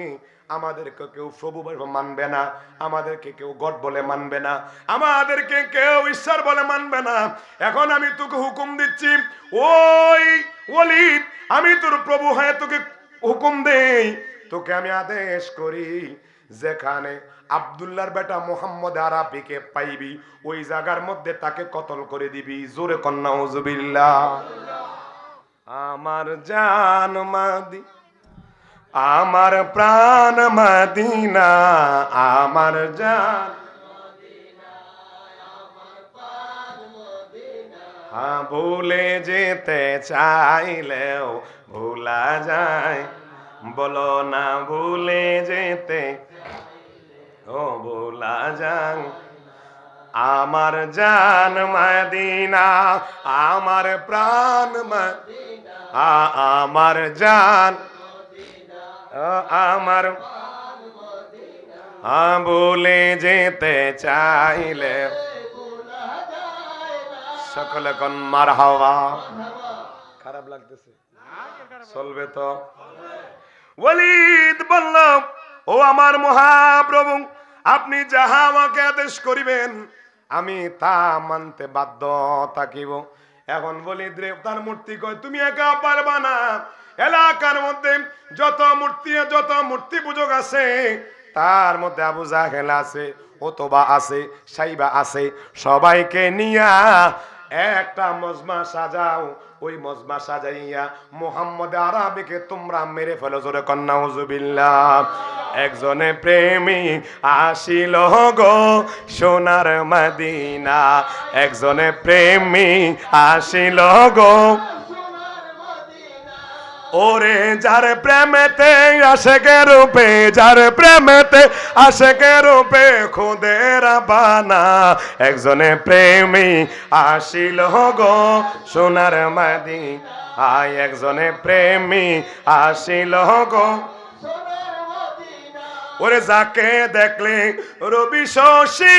আমাদেরকে কেউ প্রভু বলে মানবে না, আমাদেরকে কেউ গড বলে মানবে না, আমাদেরকে কেউ ঈশ্বর বলে মানবে না। এখন আমি তোকে হুকুম দিচ্ছি, ওই ওলিদ, আমি তোর প্রভু হয়ে তোকে হুকুম দেই, তোকে আমি আদেশ করি, যেখানে আব্দুল্লাহর বেটা মোহাম্মদ আরাবিকে পাইবি, ওই জায়গার মধ্যে তাকে কতল করে দিবি। জোরে কন্যা নাউজুবিল্লাহ। আমার জান মাদি, আমার প্রাণ মদিনা, আমার জান, হ্যাঁ, ভুলে যেতে চাইলেও ভুলা যায়, বলো না ভুলে যেতে, ও ভুলা যায়। আমার জান মদিনা, আমার প্রাণ মদিনা, আমার জান, আমার ভুলে যেতে চাইলে সকলে কোন মারহাবা। খারাপ লাগতেছে? চলবে তো? ওয়ালিদ বলল, ও আমার মহাপ্রভু, আপনি যাহা আমাকে আদেশ করিবেন আমি তা মানতে বাধ্য থাকিব। এখন বলি, তার মূর্তি কয়, তুমি একা পারবা না, এলাকার মধ্যে যত মূর্তি পূজক আছে, তার মধ্যে আবু জাহেল আছে, ওতবা আছে, সাইবা আছে, সবাইকে নিয়া একটা মজমা সাজাও, ওই মজমা সাজাইয়া মুহাম্মদ আরাবিকে তোমরা মেরে ফেলো। জোরে কন্যা নাউজুবিল্লাহ। একজনে প্রেমিক আসিল গো সোনার মদিনা, একজনে প্রেমিক আসিল গো, ওরে যার প্রেমেতে আশেকে রূপে, যার প্রেমেতে আশেকে রূপে খুদের বানা, একজনে প্রেমী আসিল গো সোনার মদিনা, আয় একজনে প্রেমী আসিল গো, ওরে যাকে দেখলে রবি শশী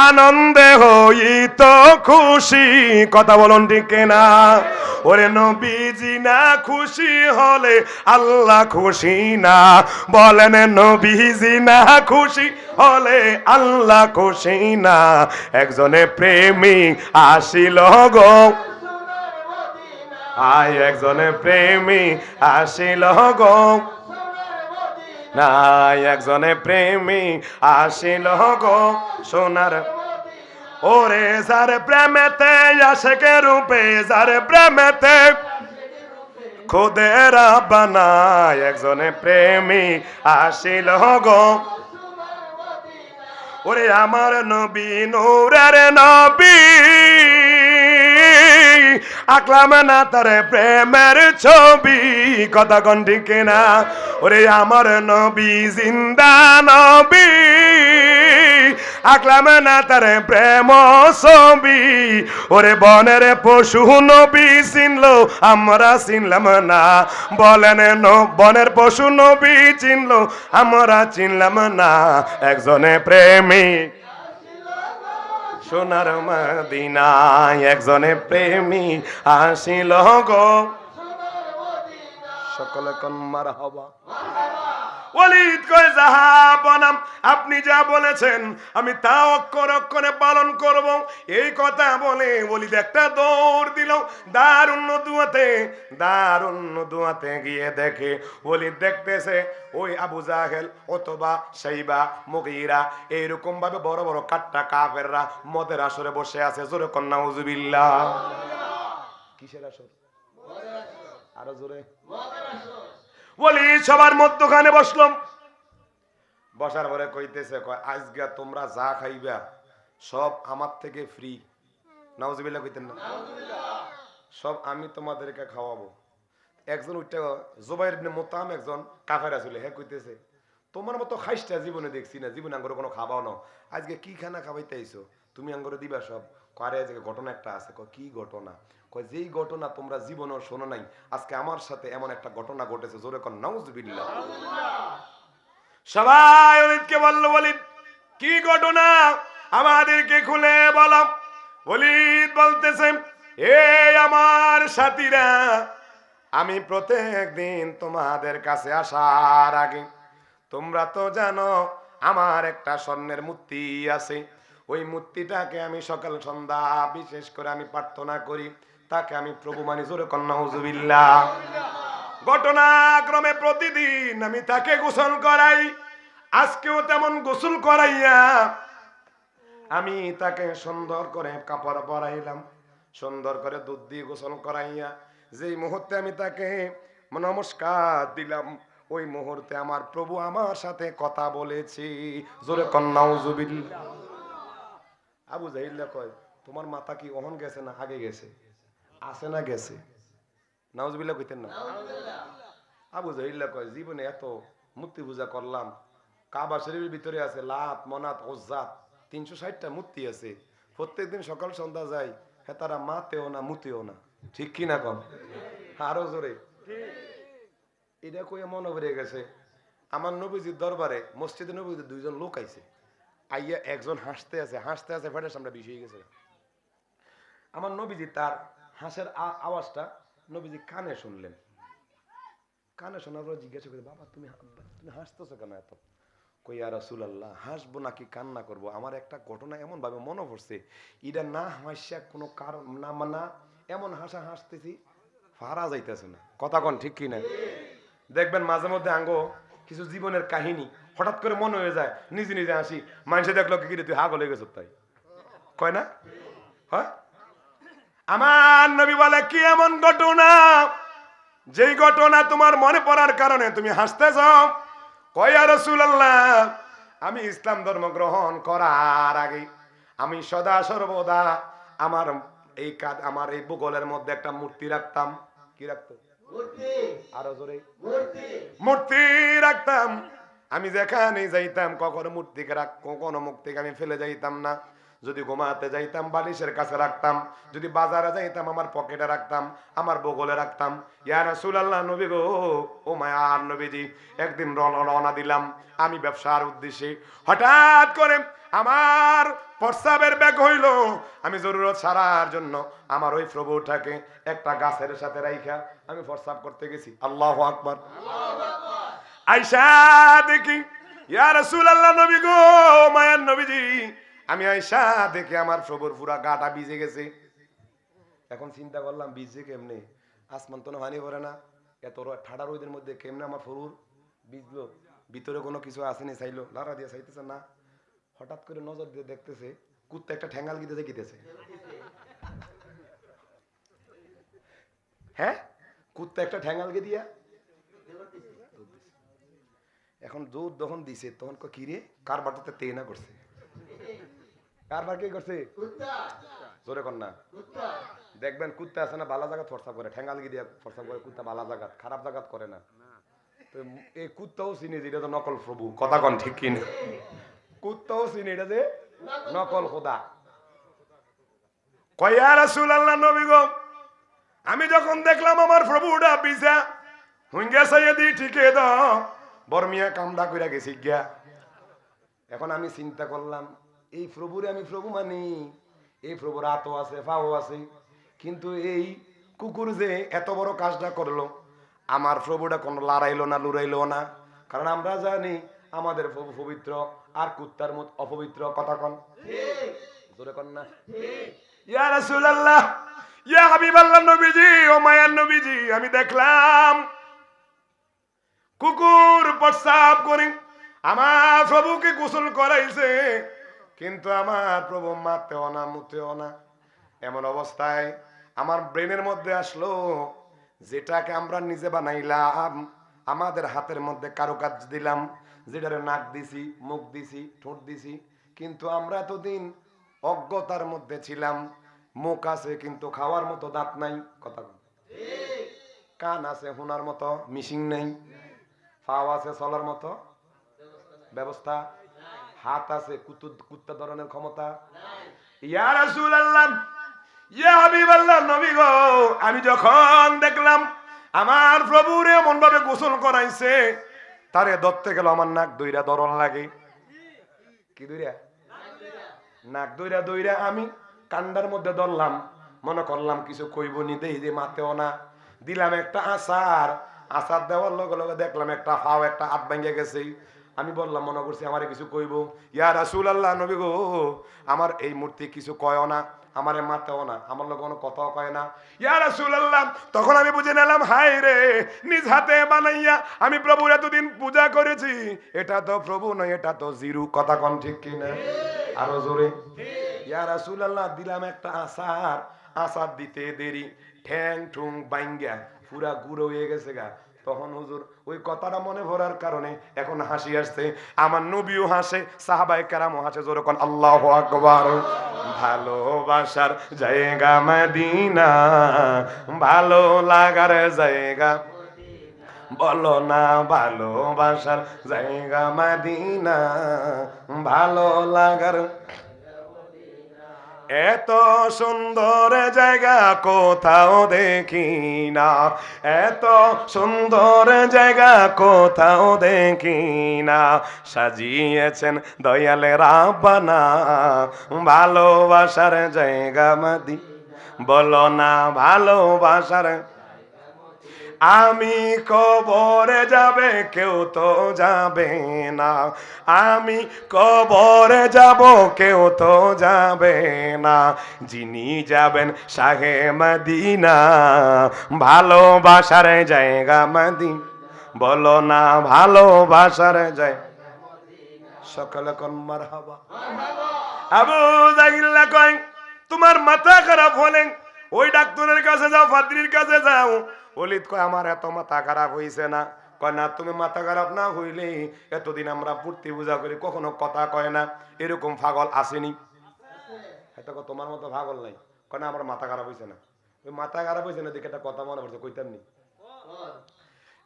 আনন্দে হইত খুশি। কথা বলুন ঠিক না? ওরে নবীজি না খুশি হলে আল্লাহ খুশি না, বলেন নবীজি না খুশি হলে আল্লাহ খুশি না। একজনে প্রেমিক আসিল গো, আয় একজনে প্রেমিক আসিল গো, নাই একজনে প্রেমিক আসিল গো সোনার। ওরে যার প্রেমেতে আশেকে রূপে, যার প্রেমেতে খুদের বানায়, একজনে প্রেমিক আসিল গো। ওরে আমার নবী নূরের নবী, আঁকলাম না তার প্রেমের ছবি, কথা কোন ঠিক না? ওরে আমার নবী জিন্দা নবী, আঁকলাম না তার প্রেম ছবি। ওরে বনের পশু নবী চিনলো, আমরা চিনলাম না, বলেন বনের পশু নবী চিনলো, আমরা চিনলাম না। একজনে প্রেমিক সোনার মদিনায়, একজনে প্রেমিক আসিল গো। সকলে কোন মারহাবা। ওয়ালিদ কয় যাহা বনাম, আপনি যা বলেছেন আমি তা অক্ষর অক্ষরে পালন করব। এই কথা বলে ওয়ালিদ একটা দৌড় দিল দারুন দুয়াতে গিয়ে দেখে, ওয়ালিদ দেখতেছে ওই আবু জাহেল অথবা সাইবা মুগীরা এইরকম ভাবে বড় বড় কাট্টা কাফেররা মদের আসরে বসে আছে। জোরে কন্যা নাউজুবিল্লাহ। কিসের আসর? আরো জোরে। ওয়ালিদ সবার মধ্যখানে বসলাম, বসার পরে কইতেছে আজকে তোমরা যা খাইবা সব আমার থেকে ফ্রি। নাউজুবিল্লাহ কইতেন না? সব আমি তোমাদেরকে খাওয়াবো। একজন উঠতে জুবাইর ইবনে মুতাম একজন কাফের ছিল, হ্যাঁ কইতেছে তোমার মতো খাইসটা জীবনে দেখছি না, জীবনে আঙ্গুরে কোনো খাবাও না, আজকে কি খানা খাওয়াইতে আইছো তুমি আঙ্গুরে দিবা সব। কারে আজকে ঘটনা একটা আছে। কি ঘটনা? কয় যেই ঘটনা তোমরা জীবনেও শোনো নাই, আজকে আমার সাথে এমন একটা ঘটনা ঘটেছে। জোরে কোন নাউজুবিল্লাহ। সবাই ওয়ালিদকে বলল, ওয়ালিদ কি ঘটনা আমাদেরকে খুলে বলো। ওয়ালিদ বলতেছে, এই আমার সাথীরা, আমি প্রত্যেক দিন তোমাদের কাছে আসার আগে তোমরা তো জানো আমার একটা স্বর্ণের মূর্তি আছে। ওই মূর্তিটাকে আমি সকাল সন্ধ্যা বিশেষ করে আমি প্রার্থনা করি, তাকে আমি প্রভু মানি। জোরে কন্যা হুজুবিল্লাহ। ঘটনাক্রমে প্রতিদিন আমি তাকে গোসল করাই, আজকেও তেমন গোসল করাইয়া আমি তাকে সুন্দর করে কাপড় পরাইলাম, সুন্দর করে দুধ দিয়ে গোসল করাইয়া যেই মুহূর্তে আমি তাকে নমস্কার দিলাম, ওই মুহূর্তে আমার প্রভু আমার সাথে কথা বলেছি। জোরে কন্যা নাউজুবিল্লাহ। আবু জাহিল কয় তোমার মাথা কি অহন গেছে না আগে গেছে? আছে না গেছে? নাউজুবিল্লাহ কইতেন না? আবু জাহিল কয় জীবনে এত মূর্তি পূজা করলাম, কাবা শরীফের ভিতরে আছে লাত মনাত ওজ্জাত 360টা মূর্তি আছে, প্রত্যেকদিন সকাল সন্ধ্যা যাই, হ্যাঁ তারা মাতেও না মুতেও না। ঠিক কি না কম? আরো জোরে। এটা কই মনে পড়ে গেছে আমার নবীজির দরবারে মসজিদে নবীজির দুইজন লোক আইছে, আইয়া একজন হাসতে আছে ফেটের সামনে বিষ হয়ে গেছে। আমার নবীজি তার হাসের আওয়াজটা নবীজি কানে শুনলেন, কানে শোনার পর জিজ্ঞাসা করে, বাবা তুমি হাসতেছো কেন এত? কই ইয়া রাসূলুল্লাহ, হাসবো নাকি কান্না করবো? আমার একটা ঘটনা এমন ভাবে মনে পড়ছে, এটা না হাসা কোনো কারণ না এমন হাসা হাসতেছি ফারা যাইতেছে না। কথা কন ঠিক কিনা? দেখবেন মাঝে মধ্যে আঙ্গো কিছু জীবনের কাহিনী হঠাৎ করে মনে হয়ে যায়, নিজে নিজে হাসি, মানুষে দেখলো কি তুই হাগল হয়ে গেছ তাই কয় না? হয়। আমার নবী বলে কি এমন ঘটনা যেই ঘটনা তোমার মনে পড়ার কারণে তুমি হাসতেছ? কয় ইয়া রাসূলুল্লাহ, আমি ইসলাম ধর্ম গ্রহণ করার আগে আমি সদা সর্বদা আমার এই বুগলের মধ্যে একটা মূর্তি রাখতাম। কি রাখতো? আরো জোরে। মূর্তি রাখতাম। আমি যেখানে যাইতাম কখনো মূর্তিকে কোনো মূর্তিকে আমি ফেলে যাইতাম না। যদি ঘুমাতে যাইতাম বালিশের কাছে রাখতাম, যদি বাজারে যাইতাম আমার পকেটে রাখতাম, আমার বগলে রাখতাম। ইয়া রাসূলুল্লাহ, নবী গো, ও মায়ার নবীজি, একদিন রওনা দিলাম আমি ব্যবসার উদ্দেশ্যে। হঠাৎ করে আমার প্রস্রাবের ব্যাগ হইল। আমি জরুরত সারার জন্য আমার ওই প্রভুটাকে একটা গাছের সাথে রাইখা আমি প্রস্রাব করতে গেছি। আল্লাহু আকবার। আয়েশা দেখি, ইয়া রাসূলুল্লাহ, নবী গো, মায়ার নবীজি, আমি আয়েশা দেখে আমার প্রভুর পুরা গাটা ভিজে গেছে। এখন চিন্তা করলাম ভিজে কেমনে, আসমান তো পানি পড়ে না, এত ঠাডা রোদের মধ্যে কেমনে আমার প্রভুর ভিজলো? ভিতরে কোনো কিছু আসেনি, চাইলো লাড়া দিয়ে চাইতেছে না। হঠাৎ করে নজর দিয়ে দেখতেছে কুত্তা একটা ঠ্যাঙ্গাল গিতেছে। হ্যাঁ, কুত্তা একটা ঠ্যাঙ্গাল গে দিয়া এখন জোর যখন দিছে তখন কি রে, কারবার তো তে না করছে, কারবার কে করছে? জোরে কর না। দেখবেন কুত্তা আছে না বালা জায়গা ফরসা করে, ঠ্যাঙ্গাল গিয়ে দিয়া ফরসা করে, কুত্তা বালা জায়গা খারাপ জায়গা করে না। তো এই কুত্তাও চিনি যেটা তো নকল প্রভু, কথা কন ঠিক কিনা? কুত্তাও চিনি এটা যে নকল খোদা। কয়া রাসূলুল্লাহ, নবী গো, আমি যখন দেখলাম আমার প্রভুটা বিছা হুঙ্গা চাইয়ে দি ঠিকে দাও বর্মিয়া কামড়া কইরা গেছি গিয়া। এখন আমি চিন্তা করলাম এই প্রভুরে আমি প্রভু মানি, এই প্রভুর হাতও আছে পাও আছে, কিন্তু এই কুকুর যে এত বড় কাজটা করলো, আমার প্রভুটা কোনো লড়াইলো না লুড়াইলো না। কারণ আমরা জানি আমাদের প্রভু পবিত্র আর কুত্তার মত অপবিত্র, কথা কন জোরে কন না। ইয়া রাসূলুল্লাহ, ইয়া হাবিবাল্লাহ, নবীজি, ও মায়ার নবীজি, আমি দেখলাম কুকুর প্রস্রাব করে আমার প্রভুকে গোসল করাইছে, কিন্তু আমার প্রভু মারতেও না মুতেও না। এমন অবস্থায় আমার ব্রেনের মধ্যে আসলো যেটাকে আমরা নিজে বানাইলাম, আমাদের হাতের মধ্যে কারুকাজ দিলাম, যেটারে নাক দিছি, মুখ দিছি, ঠোঁট দিছি, কিন্তু আমরা এতদিন অজ্ঞতার মধ্যে ছিলাম। মুখ আছে কিন্তু খাওয়ার মতো দাঁত নাই, কথা বল। কান আছে শোনার মতো মিশিং নেই, পাও আছে চলার মতো ব্যবস্থা, হাত আছে কুত্তা ধরনের ক্ষমতা। ইয়া রাসূলুল্লাহ, ইয়া হাবিবাল্লাহ, নবী গো, আমি যখন দেখলাম আমার প্রভুরে এমন ভাবে গোসল করাইছে, তারে ধরতে গেল আমার নাক দইরা দরন লাগে। কি দইরা? নাক দইরা দইরা আমি কান্ডার মধ্যে ধরলাম, মনে করলাম কিছু কইব নি, দেই যে মাতেও না। দিলাম একটা আচার দেওয়ার লগে লগে দেখলাম একটা ফাও একটা হাত ভেঙে গেছে। আমি বললাম, মনে করছি আমারে কিছু কইব। ইয়া রাসূলুল্লাহ, নবী গো, আমার এই মূর্তি কিছু কয়ও না, আমারে মাতেও না, আমার লোক কোনো কথাও কয় না। ইয়া রাসূলুল্লাহ, তখন আমি বুঝে নিলাম, হায় রে, নিজ হাতে বানাইয়া আমি প্রভুর এতদিন পূজা করেছি, এটা তো প্রভু নয়, এটা তো জিরু, কথা কন ঠিক কিনা? আরো জোরে। ইয়া রাসূলুল্লাহ, দিলাম একটা আচার দিতে দেরি, ঠ্যাং ঠুং বাইঙ্গা পুরা গুঁড়ো হয়ে গেছে গা। তখন হুজুর ওই কথাটা মনে পড়ার কারণে এখন হাসি আসছে, আমার নবীও হাসে, সাহাবায়ে কেরামও হাসে। জোরে কোন আল্লাহু আকবার। ভালোবাসার জায়গা মদিনা, ভালো লাগার জায়গা, বলো না ভালোবাসার জায়গা মদিনা, ভালো লাগার। এত সুন্দর জায়গা কোথাও দেখি না, এত সুন্দর জায়গা কোথাও দেখি না, সাজিয়েছেন দয়ালে রাব্বানা, ভালোবাসার জায়গা মদিনা, বলো না ভালোবাসার। আমি কবরে যাবে কেউ তো যাবে না, আমি কবরে যাব কেউ তো যাবে না, যিনি যাবেন শাহে মদিনা, ভালোবাসার জায়গা মদিনা, বলো না ভালোবাসার জায়গা। সকলে কোন মারহাবা। আবু জাহিল্লা কয়, তোমার মাথা খারাপ হলে ওই ডাক্তারের কাছে যাও, ফাদ্রির কাছে যাও। ওলিদ কয়, আমার এত মাথা খারাপ হইছে না। কয় না, তুমি মাথা খারাপ না হইলে এতদিন আমরা মূর্তি পূজা করি, কখনো কথা কয় না, এরকম পাগল আসেনি। এত তোমার মতো পাগল নাই। কয় না, আমার মাথা খারাপ হইছে না। ওই মাথা খারাপ হইছে না দেখে একটা কথা মনে পড়ছে, কইতাম নি।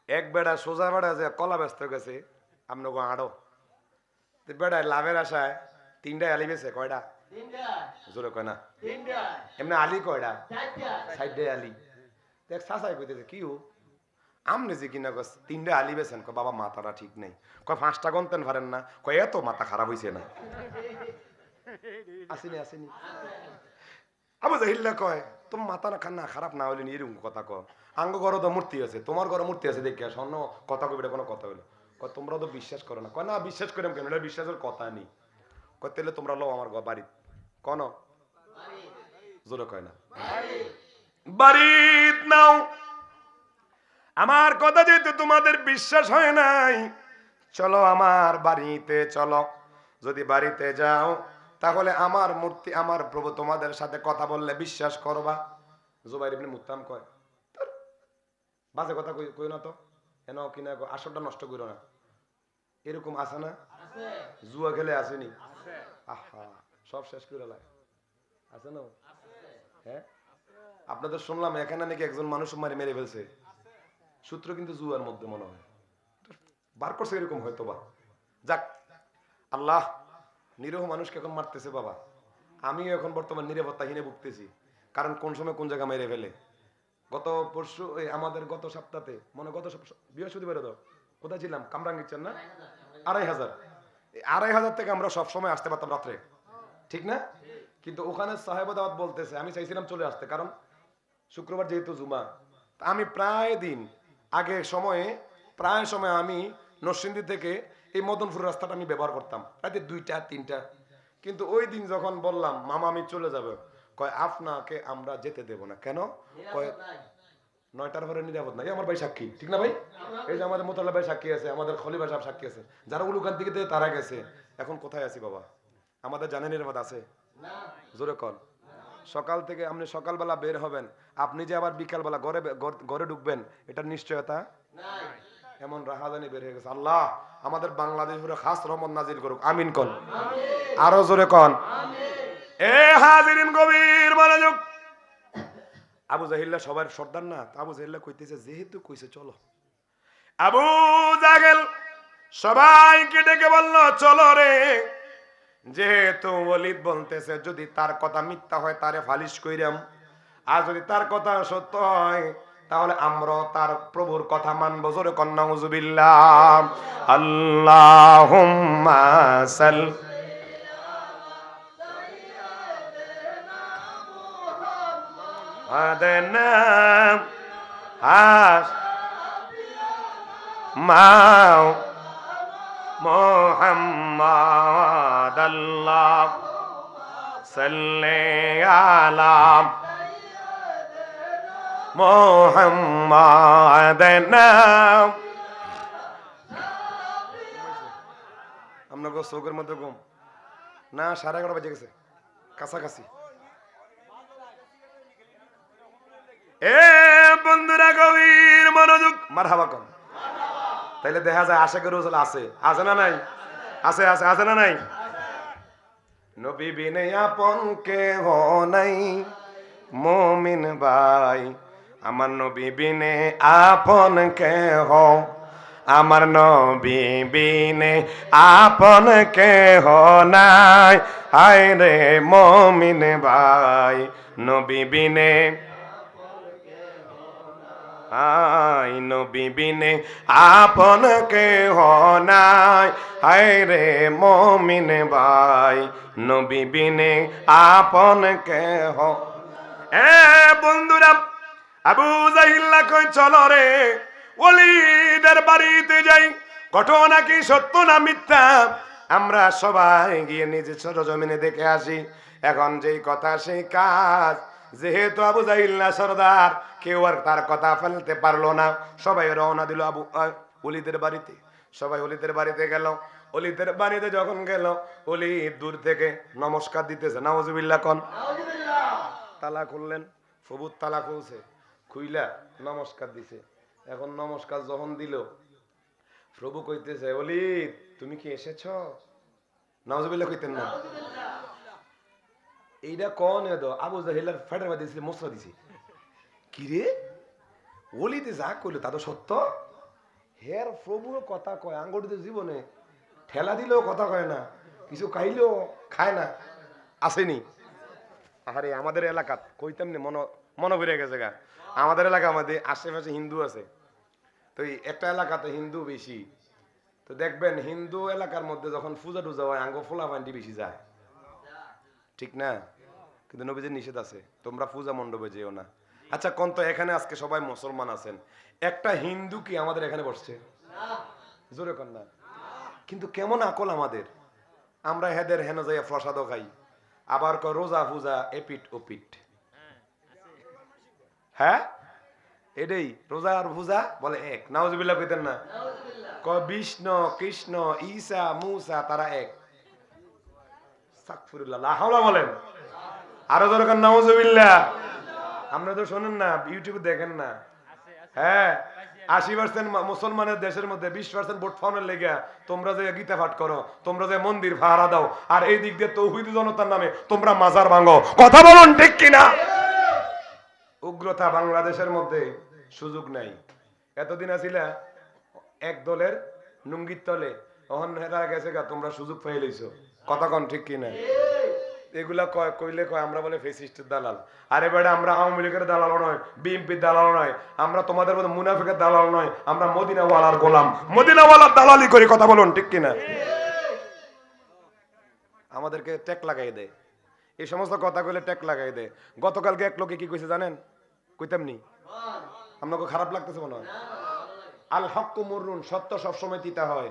এক বেড়া সোজা বেড়া যে কলা ব্যস্ত গেছে আপনাকে আড়ো, বেড়ায় লাভের আশায় 3টা আলি বেছে, কয়টা জোরে কয় না এমনি আলী কয়টা সাইডে আলী দেখ সাসাই কইতেছে কি ও আমনে যে কিনা কস তিনটে আলী বেছেন কয় বাবা মাথাটা ঠিক নেই কয় 5টা গন্তেন পারেন না কয় এত মাথা খারাপ হইছে না আসেনি আসেনি আবু জাহিল্লা কয় তুমি মাথা না খান না খারাপ না হইলে এরকম কথা কয় আঙ্গ ঘরে তো মূর্তি আছে তোমার ঘরে মূর্তি আছে দেখে স্বর্ণ কথা কইবে কোনো কথা হইলো কয় তোমরা তো বিশ্বাস করো না কয় না বিশ্বাস করেন কেন এটা বিশ্বাসের কথা নেই কয় তাহলে তোমরা লো আমার বাড়ি কোন জোরে কয় না বাড়িত নাও আমার কথা যেহেতু তোমাদের বিশ্বাস হয় নাই চলো আমার বাড়িতে চলো যদি বাড়িতে যাও তাহলে আমার মূর্তি আমার প্রভু তোমাদের সাথে কথা বললে বিশ্বাস করবা জুবাইর ইবনে মুত্তাম কয় বাজে কথা কই না তো এন কিনা আসরটা নষ্ট করো না এরকম আছে না জুয়া খেলে আসেনি আহা সব শেষ করে লাগে আছে না হ্যাঁ আপনাদের শুনলাম এখানে নাকি একজন মানুষ মেরে ফেলছে সূত্র কিন্তু জুয়ার মধ্যে মনে হয় বার করছে এরকম হয়তো বা যাক আল্লাহ নিরীহ মানুষকে এখন মারতেছে বাবা আমিও এখন বর্তমান নিরাপত্তাহীনে ভুগতেছি কারণ কোন সময় কোন জায়গা মেরে ফেলে গত পরশু আমাদের গত সপ্তাহে মনে গত বৃহস্পতিবার দাও কোথায় ছিলাম কামরাঙ্গিচ্ছেন না 2500 2500 থেকে আমরা সবসময় আসতে পারতাম রাত্রে ঠিক না কিন্তু ওখানে সাহেবাদাবাদ বলতেছে আমি চাইছিলাম চলে আসতে কারণ শুক্রবার যেহেতু জুমা আমি প্রায় দিন আগে সময়ে প্রায় সময় আমি নরসিংদী থেকে এই মদনপুর রাস্তাটা আমি ব্যবহার করতাম রাতে 2টা 3টা কিন্তু ওই দিন যখন বললাম মামা আমি চলে যাব কয় আপনাকে আমরা যেতে দেব না কেন কয় 9টার পরে নিরাপদ নাই আমার ভাই সাক্ষী ঠিক না ভাই এই যে আমাদের মোতাল্লা ভাই সাক্ষী আছে আমাদের খলিফা সাহেব সাক্ষী আছে যারা উলুকান দিকে তারা গেছে এখন কোথায় আছি বাবা আমাদের জানে নিরাপদ আছে জোরে কর সকাল থেকে আপনি সকালবেলা বের হবেন আপনি যে আবার বিকালবেলা ঘরে ঢুকবেন এটার নিশ্চয়তা নাই এমন রাহাজানি বের হয়ে গেছে আল্লাহ আমাদের বাংলাদেশ পুরো খাস রহমত নাজিল করুক আমিন কোন আরো জোরে কোন এ হাজিরিন গভীর মনোযোগ আবু জাহিল্লা সবার সর্দার না আবু জাহিল্লা কইতেছে যেহেতু কইছে চলো আবু জাহেল সবাইকে ডেকে বলল চলো রে যেহেতু ওয়ালিদ বলতেছে যদি তার কথা মিথ্যা হয় তারে ফালিশ কইরাম আর যদি তার কথা সত্য হয় তাহলে আমরা তার প্রভুর কথা মানব জোরে কন্না নাউজুবিল্লাহ আল্লাহুম্মা সাল্লি আদনা হাস মাও মুহাম্মাদ আল্লাহ সাল্লি আলা মুহাম্মাদানা আপনাকে চোখের মধ্যে ঘুম না 11:30 বাজে গেছে কাছাকাছি এ বন্ধুরা গভীর মনোযোগ মারহাবা কোন তাইলে দেখা যায় আশিকের রসুল আছে আছে না নাই আছে আছে আছে না নাই নবী বিনে আপন কেহ নাই মুমিন ভাই আমার নবী বিনে আপন কেহ আমার নবী বিনে আপন কেহ নাই হায় রে মুমিন ভাই নবী বিনে আই নবী বিনে আপন কেহ নাই হায় রে মুমিন ভাই নবী বিনে আপন কেহ এ বন্ধুরা আবু জাহিল্লা কই চলো রে ওলিদের বাড়িতে যাই ঘটনা কি সত্য না মিথ্যা আমরা সবাই গিয়ে নিজে সরজমিনে দেখে আসি এখন যেই কথা সেই কাজ যেহেতু আবু জাহিল্লা সরদার কেউ আর তার কথা ফেলতে পারলো না সবাই রওনা দিল আবু ওলিদের বাড়িতে সবাই ওলিদের বাড়িতে গেল ওলিদের বাড়িতে যখন গেল ওলি দূর থেকে নমস্কার দিতেছে নাউজুবিল্লাহ কোন তালা খুললেন সবুজ তালা খুলছে খুইলা নমস্কার দিছে এখন নমস্কার যখন দিল প্রভু কইতেছে ওলি তুমি কি এসেছ নাউজুবিল্লাহ কইতেন না এইটা কোন এদ আবু জাহিলার ফেডার মধ্যে দিয়েছিল মশলা দিছে কি রে ওলিতে যা কইলো তা তো সত্য হের প্রভুর কথা কয় আঙ্গুটিতে জীবনে ঠেলা দিলেও কথা কয় না কিছু খাইলেও খায় না আসেনি? আরে আমাদের এলাকাত কইতাম নি, মনে পড়ে গেছে গা। আমাদের এলাকার মধ্যে আশেপাশে হিন্দু আছে, তো এই একটা এলাকাতে হিন্দু বেশি। তো দেখবেন হিন্দু এলাকার মধ্যে যখন পূজা টুজা হয় আঙ্গ ফোলা পান্ডি বেশি যায়, ঠিক না? কিন্তু নবীজির নিষেধ আছে, তোমরা পূজা মণ্ডপে যেও না। আচ্ছা কোন তো এখানে আজকে সবাই মুসলমান আছেন, একটা হিন্দু কি আমাদের এখানে বসছে? জোরে কন না। কিন্তু কেমন আকল আমাদের, আমরা হেদের হেন যাইয়া প্রসাদও খাই, আবার কয় রোজা পূজা এপিট ওপিট। হ্যাঁ এটাই রোজা আর পূজা বলে এক, নাউজুবিল্লাহ কইতেন না? কয় বিষ্ণু কৃষ্ণ ঈসা মুসা তারা এক। আস্তাগফিরুল্লাহ, লা হাওলা বলেন আরো দরকার নাউজুবিল্লাহ। আপনারা তো শোনেন না, ইউটিউবে দেখেন না? হ্যাঁ 80% মুসলমানের দেশের মধ্যে 20% ভোট ফাউনের লেগে তোমরা যে গীতা পাঠ করো, তোমরা যে মন্দির ভাড়া দাও, আর এই দিক দিয়ে তৌহিদ জনতার নামে তোমরা মাজার ভাঙো। কথা বলুন ঠিক কিনা? উগ্রতা বাংলাদেশের মধ্যে সুযোগ নাই। এতদিন আসিলা এক দলের লুঙ্গির তলে, অহন হেরা গেছে গা, তোমরা সুযোগ পেয়ে লইছো। কথা কন ঠিক কিনা? এগুলা কইলে কয় আমরা বলে ফেসিস্টের দালাল। আরে বেটা আমরা আওয়ামী লীগের দালাল নয়, বিএনপির দালাল নয়, আমরা তোমাদের মধ্যে মুনাফিকের দালাল নয়, আমরা মদিনাওয়ালার গোলাম, মদিনাওয়ালার দালালি করি। কথা বলুন ঠিক কিনা? আমাদেরকে ট্যাক লাগাই দেয়, এই সমস্ত কথা কইলে ট্যাক লাগাই দেয়। গতকালকে এক লোকে কি কইছে জানেন? কইতাম নি? আপনাকে খারাপ লাগতেছে মনে হয়? আল হক মুররুন, সত্য সবসময় তিতা হয়।